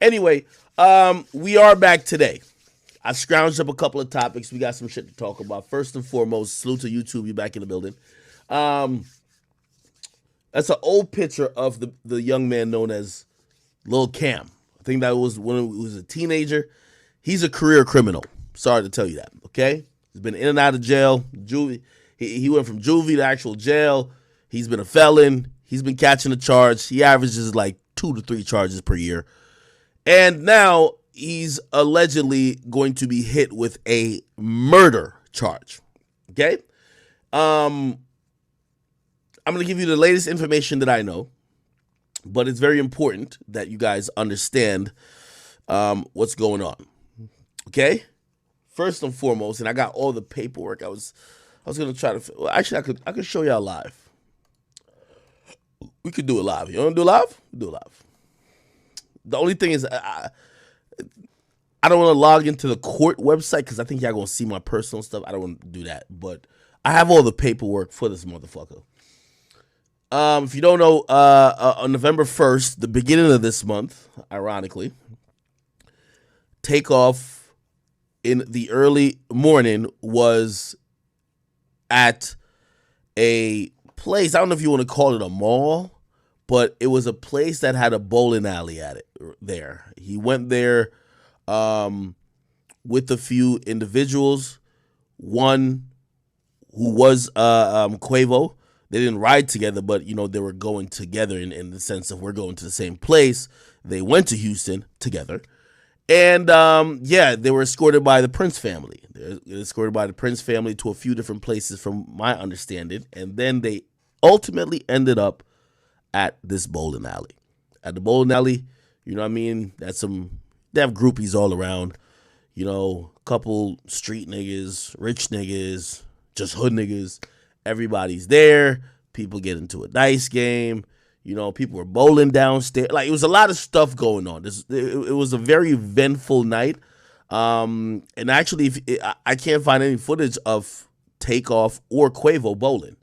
Anyway, we are back today. I scrounged up a couple of topics. We got some shit to talk about. First and foremost, salute to YouTube. You back in the building. Um, that's an old picture of the young man known as Lil Cam. I think that was when he was a teenager. He's a career criminal. Sorry to tell you that. Okay, he's been in and out of jail. Juvie. He went from juvie to actual jail. He's been a felon. He's been catching a charge. He averages like 2 to 3 charges per year. And now he's allegedly going to be hit with a murder charge. Okay? I'm going to give you the latest information that I know, but it's very important that you guys understand what's going on. Okay? First and foremost, and I got all the paperwork. I was going to try to, well, actually I could show y'all live. We could do it live. You want to do it live? Do it live. The only thing is, I don't want to log into the court website because I think y'all going to see my personal stuff. I don't want to do that. But I have all the paperwork for this motherfucker. If you don't know, on November 1st, the beginning of this month, ironically, Takeoff in the early morning was at a place. I don't know if you want to call it a mall, but it was a place that had a bowling alley at it there. He went there with a few individuals, one who was Quavo. They didn't ride together, but, you know, they were going together in the sense of we're going to the same place. They went to Houston together. And, yeah, they were escorted by the Prince family. They were escorted by the Prince family to a few different places from my understanding. And then they ultimately ended up at this bowling alley. At the bowling alley, you know what I mean? They have groupies all around. You know, a couple street niggas, rich niggas, just hood niggas. Everybody's there. People get into a dice game. You know, people were bowling downstairs. Like, it was a lot of stuff going on. It was a very eventful night. And actually, I can't find any footage of Takeoff or Quavo bowling.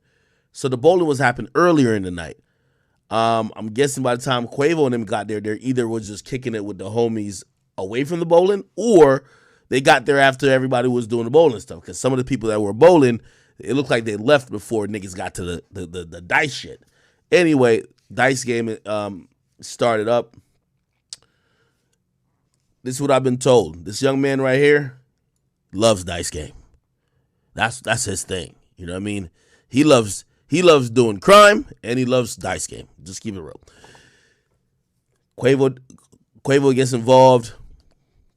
So the bowling was happening earlier in the night. I'm guessing by the time Quavo and them got there, they either was just kicking it with the homies away from the bowling, or they got there after everybody was doing the bowling stuff. Because some of the people that were bowling, it looked like they left before niggas got to the dice shit. Anyway, dice game started up. This is what I've been told. This young man right here loves dice game. That's his thing. You know what I mean? He loves doing crime and he loves dice game. Just keep it real. Quavo gets involved.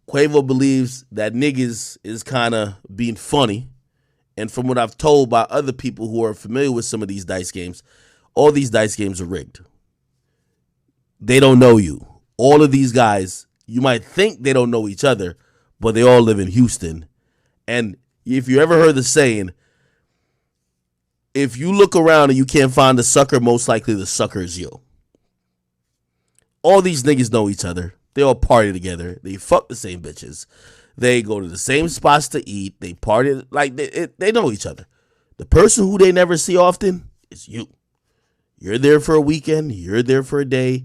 Quavo believes that niggas is kind of being funny. And from what I've told by other people who are familiar with some of these dice games, all these dice games are rigged. They don't know you. All of these guys, you might think they don't know each other, but they all live in Houston. And if you ever heard the saying, if you look around and you can't find the sucker, most likely the sucker is you. All these niggas know each other. They all party together. They fuck the same bitches. They go to the same spots to eat. They party. Like, they know each other. The person who they never see often is you. You're there for a weekend. You're there for a day.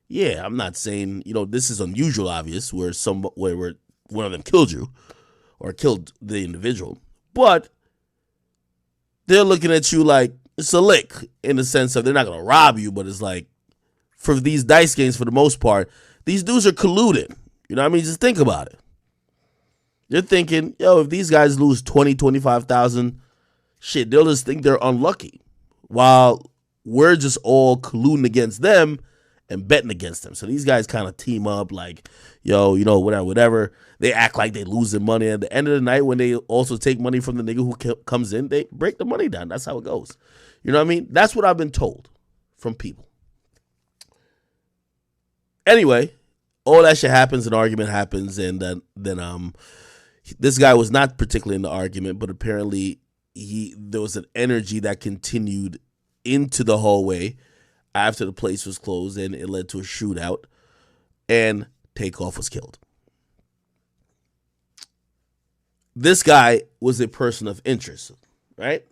Yeah, I'm not saying, you know, this is unusual, obvious, where one of them killed you or killed the individual. But they're looking at you like it's a lick in the sense of they're not going to rob you, but it's like for these dice games, for the most part, these dudes are colluding. You know what I mean? Just think about it. You're thinking, yo, if these guys lose 20, 25,000, shit, they'll just think they're unlucky. While we're just all colluding against them and betting against them. So these guys kind of team up like, yo, you know, whatever. They act like they losing money. At the end of the night, when they also take money from the nigga who comes in, they break the money down. That's how it goes. You know what I mean? That's what I've been told from people. Anyway, all that shit happens, an argument happens, and then this guy was not particularly in the argument, but apparently there was an energy that continued into the hallway after the place was closed, and it led to a shootout, and Takeoff was killed. This guy was a person of interest, right?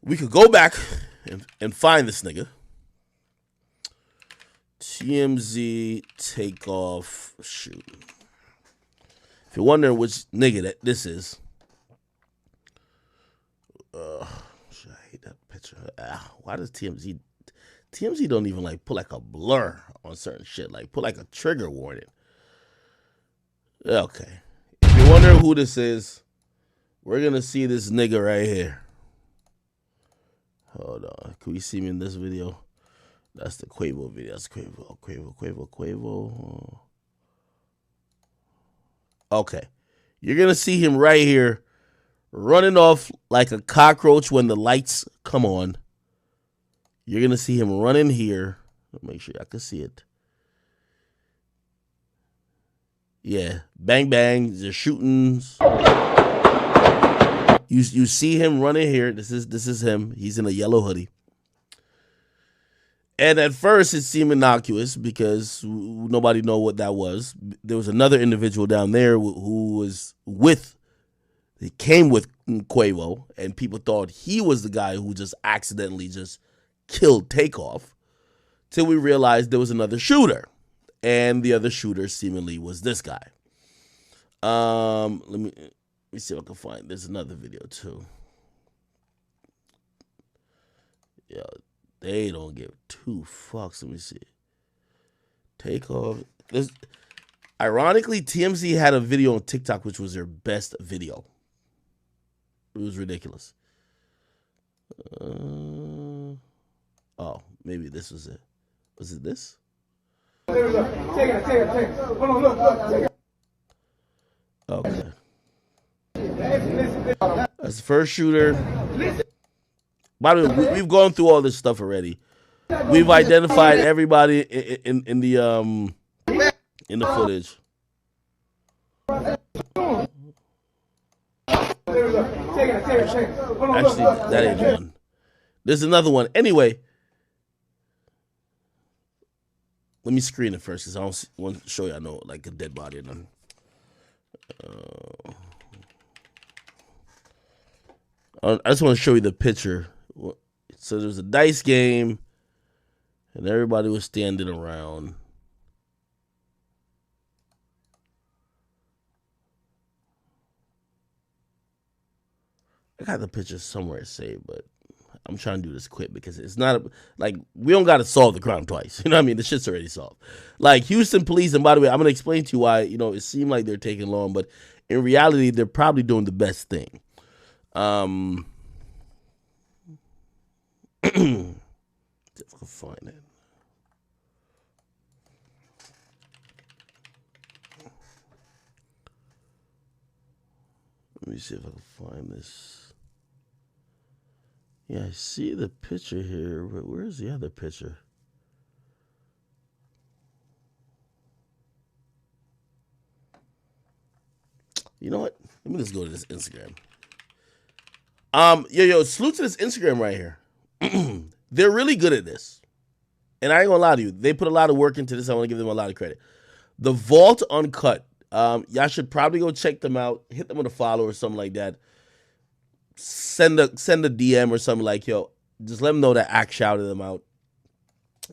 We could go back and find this nigga. TMZ Takeoff shoot. If you're wondering which nigga that this is, I hate that picture. Why does TMZ don't even like put like a blur on certain shit, like put like a trigger warning? Okay, if you're wondering who this is, we're gonna see this nigga right here. Hold on, can we see me in this video? That's the Quavo video. That's Quavo. Okay. You're going to see him right here running off like a cockroach when the lights come on. You're going to see him running here. Make sure I can see it. Yeah. Bang, bang. They're shooting. You see him running here. This is him. He's in a yellow hoodie. And at first, it seemed innocuous because nobody knew what that was. There was another individual down there who was he came with Quavo, and people thought he was the guy who just accidentally just killed Takeoff, till we realized there was another shooter. And the other shooter seemingly was this guy. Let me see if I can find. There's another video, too. Yeah. They don't give two fucks. Let me see. Takeoff. Ironically, TMZ had a video on TikTok which was their best video. It was ridiculous. Oh, maybe this was it. Was it this? Take it. Hold on, look. Okay. That's the first shooter. By the way, we've gone through all this stuff already. We've identified everybody in the footage. Actually, that ain't one. There's another one. Anyway, let me screen it first because I don't want to show you I know like a dead body or nothing. I just want to show you the picture. So there was a dice game, and everybody was standing around. I got the picture somewhere saved, but I'm trying to do this quick because it's not like we don't got to solve the crime twice. You know what I mean? The shit's already solved. Like Houston police, and by the way, I'm gonna explain to you why. You know, it seemed like they're taking long, but in reality, they're probably doing the best thing. If I can find it. Let me see if I can find this. Yeah, I see the picture here, but where's the other picture? You know what? Let me just go to this Instagram. Yo, salute to this Instagram right here. They're really good at this. And I ain't gonna lie to you. They put a lot of work into this. I want to give them a lot of credit. The Vault Uncut. Y'all should probably go check them out. Hit them with a follow or something like that. Send a DM or something like, yo, just let them know that Act shouted them out.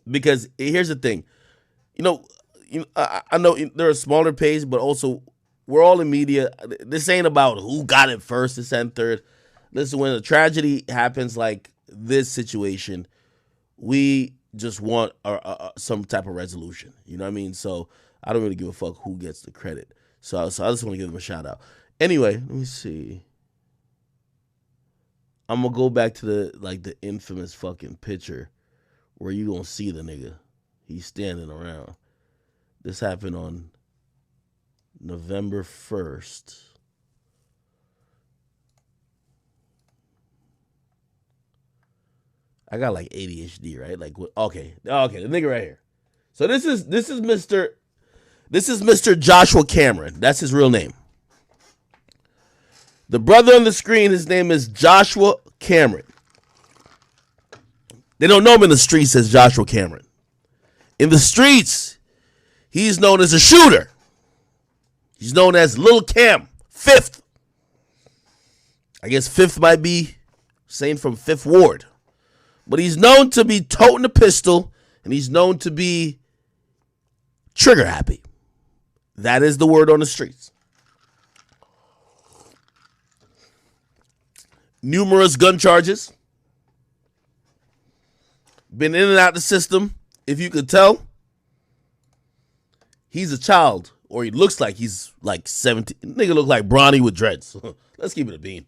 Because here's the thing. I know they're a smaller page, but also we're all in media. This ain't about who got it first, this and third. Listen, when a tragedy happens like this situation, we just want some type of resolution. You know what I mean? So I don't really give a fuck who gets the credit. So I just want to give them a shout out. Anyway, let me see. I'm gonna go back to the infamous fucking picture where you gonna see the nigga. He's standing around. This happened on November 1st. I got like ADHD, right? Like, okay, the nigga right here. So this is Mr. Joshua Cameron. That's his real name. The brother on the screen, his name is Joshua Cameron. They don't know him in the streets as Joshua Cameron. In the streets, he's known as a shooter. He's known as Lil Cam, Fifth. I guess Fifth might be saying from Fifth Ward. But he's known to be toting a pistol, and he's known to be Trigger happy. That is the word on the streets. Numerous gun charges. Been in and out the system. If you could tell, he's a child, or he looks like he's like 17. Nigga look like Bronny with dreads. Let's keep it a bean.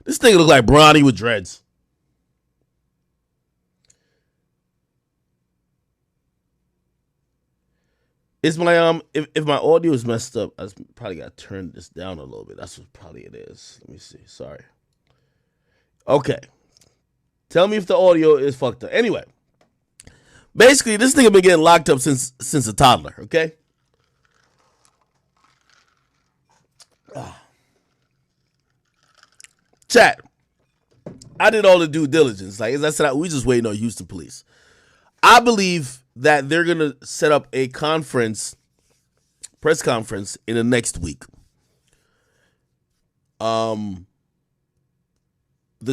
This nigga look like Bronny with dreads. Is my if my audio is messed up, I probably gotta turn this down a little bit. That's what probably it is. Let me see. Sorry. Okay. Tell me if the audio is fucked up. Anyway, basically, this nigga been getting locked up since a toddler. Okay. Chat. I did all the due diligence. Like as I said, we just waiting on Houston police. I believe that they're going to set up a press conference in the next week. The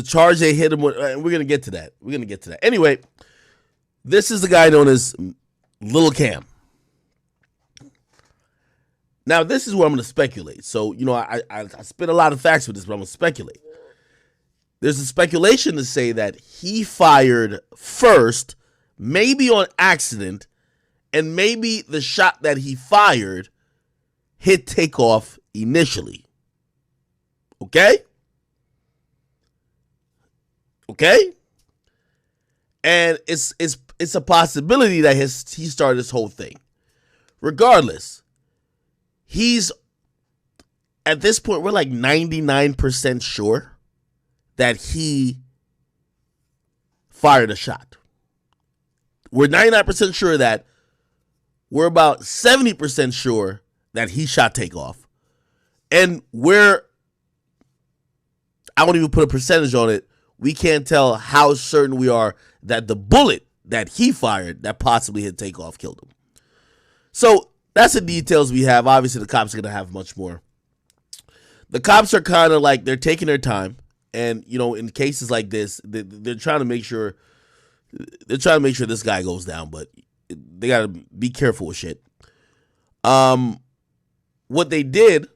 charge they hit him with, we're going to get to that. Anyway, this is the guy known as Lil Cam. Now, this is where I'm going to speculate. So, I spit a lot of facts with this, but I'm going to speculate. There's a speculation to say that he fired first, maybe on accident, and maybe the shot that he fired hit Takeoff initially. Okay? Okay? And it's a possibility that he started this whole thing. Regardless, he's, at this point, we're like 99% sure that he fired a shot. We're 99% sure that. We're about 70% sure that he shot Takeoff. And I won't even put a percentage on it. We can't tell how certain we are that the bullet that he fired that possibly hit Takeoff killed him. So that's the details we have. Obviously, the cops are going to have much more. The cops are kind of like, they're taking their time. And, in cases like this, they're trying to make sure this guy goes down, but they got to be careful with shit. What they did,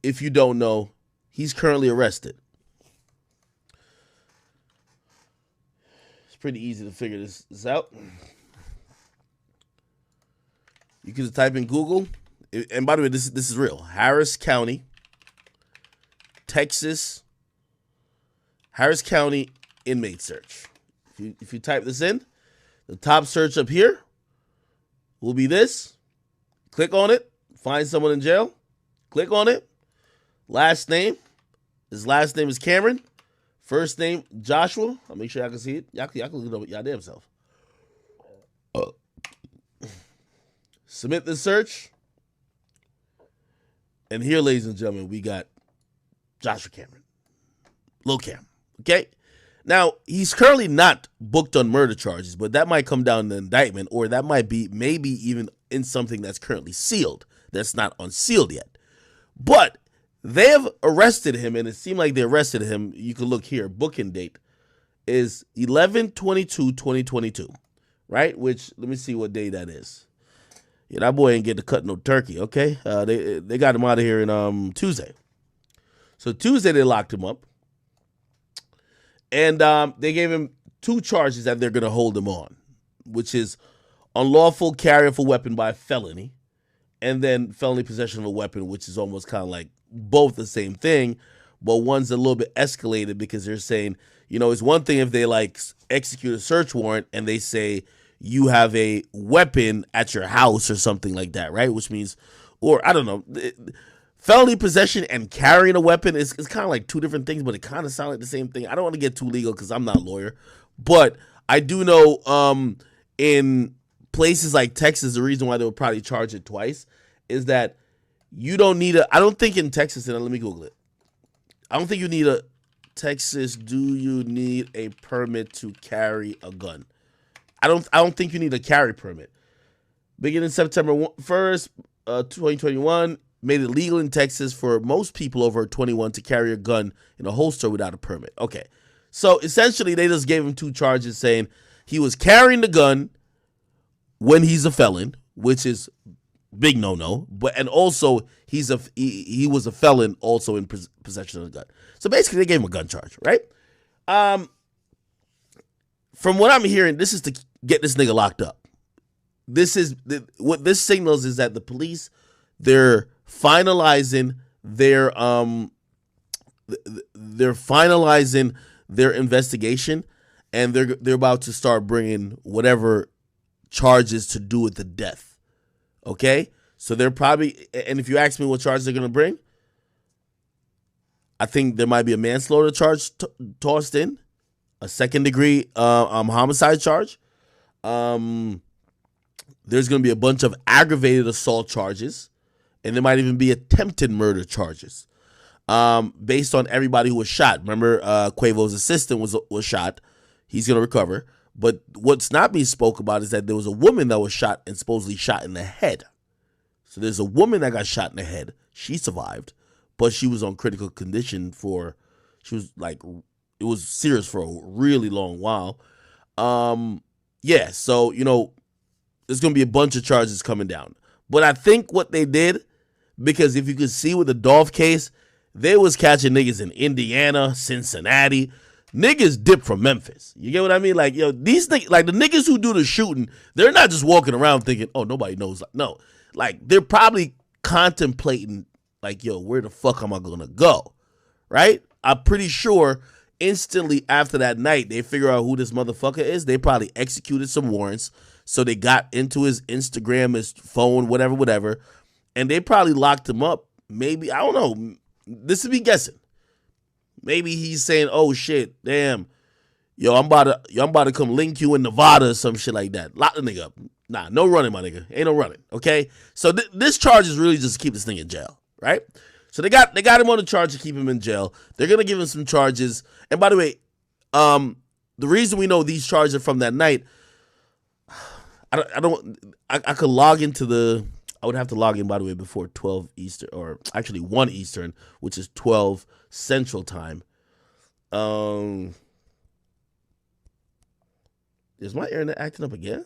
if you don't know, he's currently arrested. It's pretty easy to figure this out. You can just type in Google. And by the way, this is real. Harris County, Texas, Harris County inmate search. If you type this in, the top search up here will be this. Click on it. Find someone in jail. Click on it. Last name. His last name is Cameron. First name, Joshua. I'll make sure y'all can see it. Y'all can look it up y'all damn self. Submit the search. And here, ladies and gentlemen, we got Joshua Cameron. Lil Cam. Okay? Now, he's currently not booked on murder charges, but that might come down in the indictment, or that might be maybe even in something that's currently sealed, that's not unsealed yet. But they have arrested him, and it seemed like they arrested him. You can look here. Booking date is 11/22/2022, right? Which, let me see what day that is. Yeah, that boy ain't get to cut no turkey, okay? They got him out of here in Tuesday. So Tuesday they locked him up. And they gave him 2 charges that they're going to hold him on, which is unlawful carry of a weapon by felony, and then felony possession of a weapon, which is almost kind of like both the same thing, but one's a little bit escalated because they're saying, it's one thing if they like execute a search warrant and they say you have a weapon at your house or something like that, right? Which means, or I don't know, felony possession and carrying a weapon is kind of like 2 different things, but it kind of sounds like the same thing. I don't want to get too legal because I'm not a lawyer, but I do know in places like Texas, the reason why they would probably charge it twice is that you don't need I don't think in Texas, and let me Google it. I don't think you need Texas, do you need a permit to carry a gun? I don't think you need a carry permit. Beginning September 1st, 2021, made it legal in Texas for most people over 21 to carry a gun in a holster without a permit. Okay. So essentially they just gave him 2 charges saying he was carrying the gun when he's a felon, which is big no. And also he was a felon also in possession of a gun. So basically, they gave him a gun charge, right? From what I'm hearing, this is to get this nigga locked up. What this signals is that the police, they're finalizing their investigation, and they're about to start bringing whatever charges to do with the death. Okay, so they're probably, and if you ask me what charges they're gonna bring, I think there might be a manslaughter charge tossed in, a second-degree homicide charge. There's going to be a bunch of aggravated assault charges, and there might even be attempted murder charges based on everybody who was shot. Remember, Quavo's assistant was shot. He's going to recover. But what's not being spoke about is that there was a woman that was shot and supposedly shot in the head. So there's a woman that got shot in the head. She survived, but she was on critical condition it was serious for a really long while. Yeah, so, there's going to be a bunch of charges coming down. But I think what they did, because if you could see with the Dolph case, they was catching niggas in Indiana, Cincinnati. Niggas dip from Memphis. You get what I mean? Like, these niggas, like the niggas who do the shooting, they're not just walking around thinking, oh, nobody knows. No, like they're probably contemplating, like, where the fuck am I going to go? Right? I'm pretty sure instantly after that night, they figure out who this motherfucker is. They probably executed some warrants. So they got into his Instagram, his phone, whatever. And they probably locked him up. Maybe, I don't know. This is me guessing. Maybe he's saying, oh shit, damn. I'm about to come link you in Nevada or some shit like that. Lock the nigga up. Nah, no running, my nigga. Ain't no running. Okay? So this charge is really just to keep this thing in jail, right? So they got him on the charge to keep him in jail. They're gonna give him some charges. And by the way, the reason we know these charges are from that night, I could log into I would have to log in, by the way, before 12 Eastern, or actually 1 Eastern, which is 12 Central Time. Is my internet acting up again?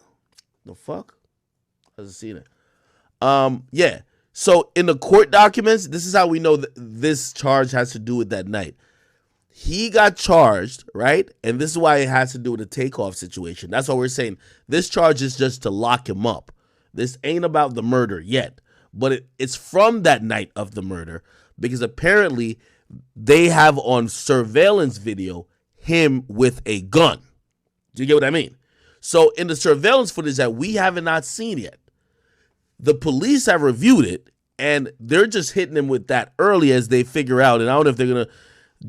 The fuck? I was seeing it. Yeah. So in the court documents, this is how we know that this charge has to do with that night. He got charged, right? And this is why it has to do with the Takeoff situation. That's why we're saying this charge is just to lock him up. This ain't about the murder yet. But it's from that night of the murder, because apparently they have on surveillance video him with a gun. Do you get what I mean? So in the surveillance footage that we have not seen yet, the police have reviewed it, and they're just hitting him with that early as they figure out. And I don't know if they're going to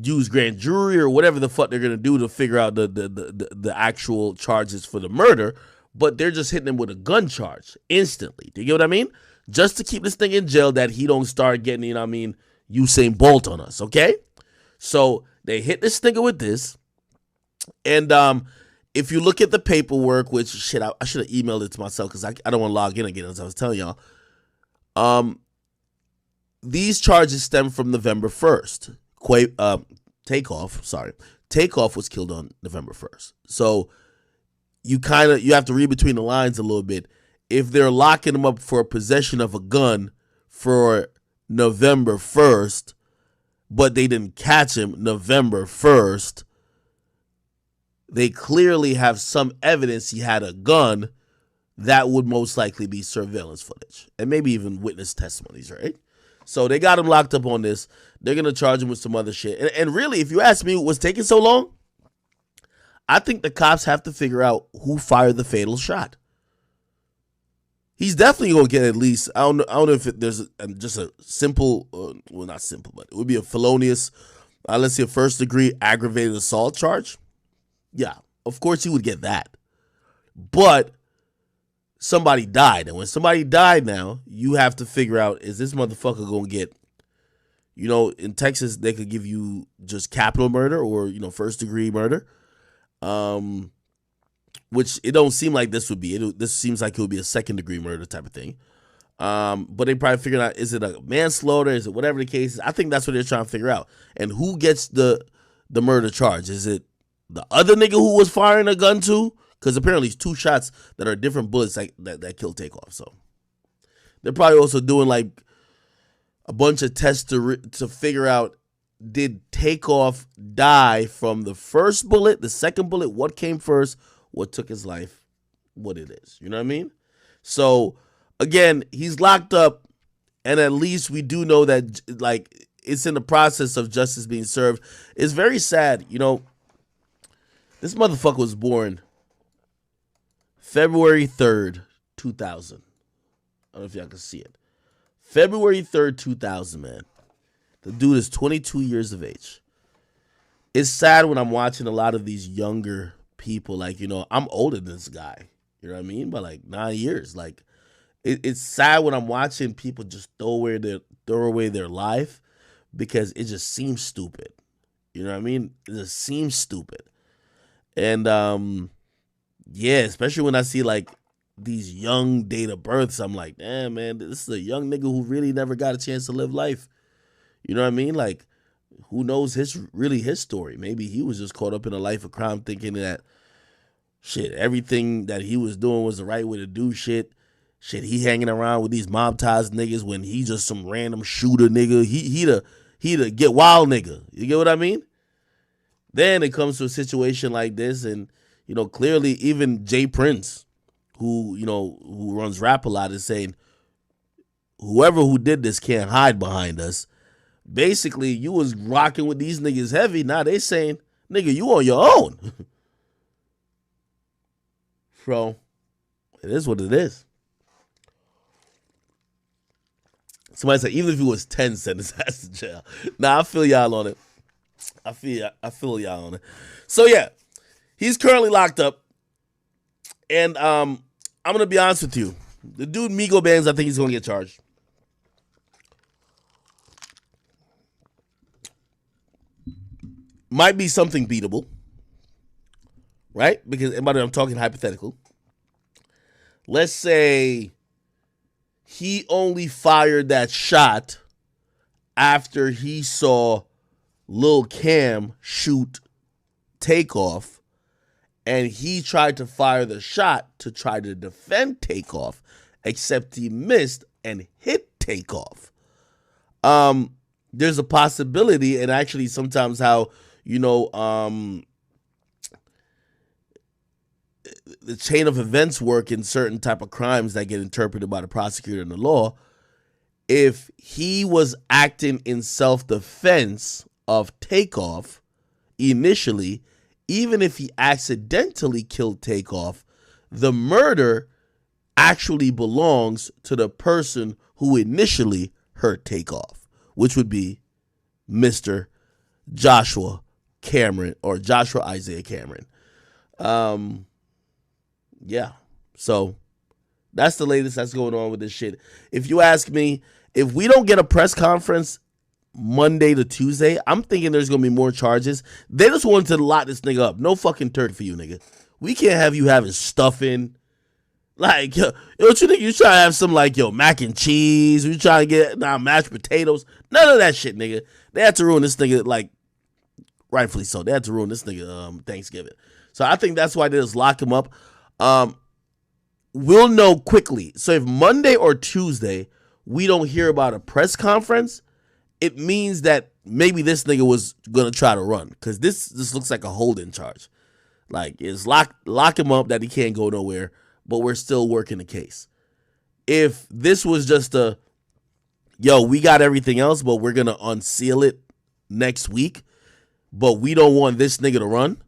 use grand jury or whatever the fuck they're going to do to figure out the actual charges for the murder, but they're just hitting him with a gun charge instantly. Do you get what I mean? Just to keep this thing in jail, that he don't start getting, Usain Bolt on us, okay? So they hit this nigga with this, and if you look at the paperwork, which, shit, I should have emailed it to myself because I don't want to log in again, as I was telling y'all. These charges stem from November 1st. Takeoff was killed on November 1st. So you have to read between the lines a little bit. If they're locking him up for possession of a gun for November 1st, but they didn't catch him November 1st, they clearly have some evidence he had a gun. That would most likely be surveillance footage and maybe even witness testimonies, right? So they got him locked up on this. They're going to charge him with some other shit. And really, if you ask me what's taking so long, I think the cops have to figure out who fired the fatal shot. He's definitely going to get at least, I don't know if there's just a simple, well, not simple, but it would be a felonious, let's say a first degree aggravated assault charge. Yeah, of course he would get that. But somebody died. And when somebody died now, you have to figure out, is this motherfucker going to get, in Texas, they could give you just capital murder or, first degree murder. Which it don't seem like this would be. This seems like it would be a second degree murder type of thing. But they probably figured out, is it a manslaughter? Is it whatever the case is? I think that's what they're trying to figure out. And who gets the murder charge? Is it the other nigga who was firing a gun to? Because apparently it's two shots that are different bullets that killed Takeoff. So They're probably also doing like a bunch of tests to figure out, did Takeoff die from the first bullet, the second bullet, what came first, what took his life, what it is. You know what I mean? So again, he's locked up, and at least we do know that like it's in the process of justice being served. It's very sad, you know. This motherfucker was born February 3rd, 2000. I don't know if y'all can see it. February 3rd, 2000, man. The dude is 22 years of age. It's sad when I'm watching a lot of these younger people. Like, you know, I'm older than this guy. You know what I mean? By like 9 years. Like, it's sad when I'm watching people just throw away their life because it just seems stupid. You know what I mean? It just seems stupid. And, yeah, especially when I see like these young date of births, I'm like, damn, man, this is a young nigga who really never got a chance to live life. You know what I mean? Like, who knows his story? Maybe he was just caught up in a life of crime thinking that, shit, everything that he was doing was the right way to do shit. Shit, he hanging around with these mob ties niggas when he just some random shooter nigga. He the get wild nigga. You get what I mean? Then it comes to a situation like this, and, you know, clearly even Jay Prince, who runs rap a lot, is saying, whoever who did this can't hide behind us. Basically, you was rocking with these niggas heavy. Now they saying, nigga, you on your own. So, it is what it is. Somebody said, even if it was 10, send his ass to jail. Nah, I feel y'all on it. I feel y'all on it. So, yeah, he's currently locked up. And I'm going to be honest with you. The dude, Migo Bands, I think he's going to get charged. Might be something beatable, right? Because, and by the way, I'm talking hypothetical. Let's say he only fired that shot after he saw Lil Cam shoot Takeoff, and he tried to fire the shot to try to defend Takeoff, except he missed and hit Takeoff. There's a possibility, and actually sometimes how, you know, the chain of events work in certain type of crimes that get interpreted by the prosecutor and the law. If he was acting in self-defense of Takeoff initially, even if he accidentally killed Takeoff, the murder actually belongs to the person who initially hurt Takeoff, which would be Mr. Joshua Cameron, or Joshua Isaiah Cameron. Yeah. So that's the latest that's going on with this shit. If you ask me, if we don't get a press conference Monday to Tuesday, I'm thinking there's going to be more charges. They just wanted to lock this nigga up. No fucking turd for you, nigga. We can't have you having stuffing. Like, yo, what you think? You trying to have some, like, yo, mac and cheese? You trying to get mashed potatoes? None of that shit, nigga. They had to ruin this nigga, like, rightfully so. They had to ruin this nigga Thanksgiving. So I think that's why they just lock him up. We'll know quickly. So if Monday or Tuesday we don't hear about a press conference, it means that maybe this nigga was gonna try to run, because this looks like a holding charge. Like, it's lock him up that he can't go nowhere, but we're still working the case. If this was just a, yo, we got everything else, but we're gonna unseal it next week, but we don't want this nigga to run,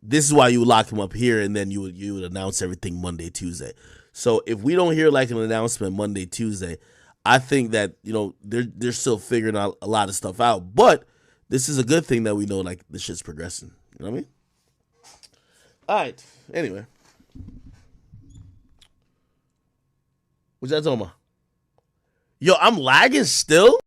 this is why you would lock him up here, and then you would announce everything Monday, Tuesday. So if we don't hear like an announcement Monday, Tuesday, I think that, you know, they're still figuring out a lot of stuff out. But this is a good thing that we know, like, this shit's progressing. You know what I mean? All right. Anyway. What's that talking about? Yo, I'm lagging still?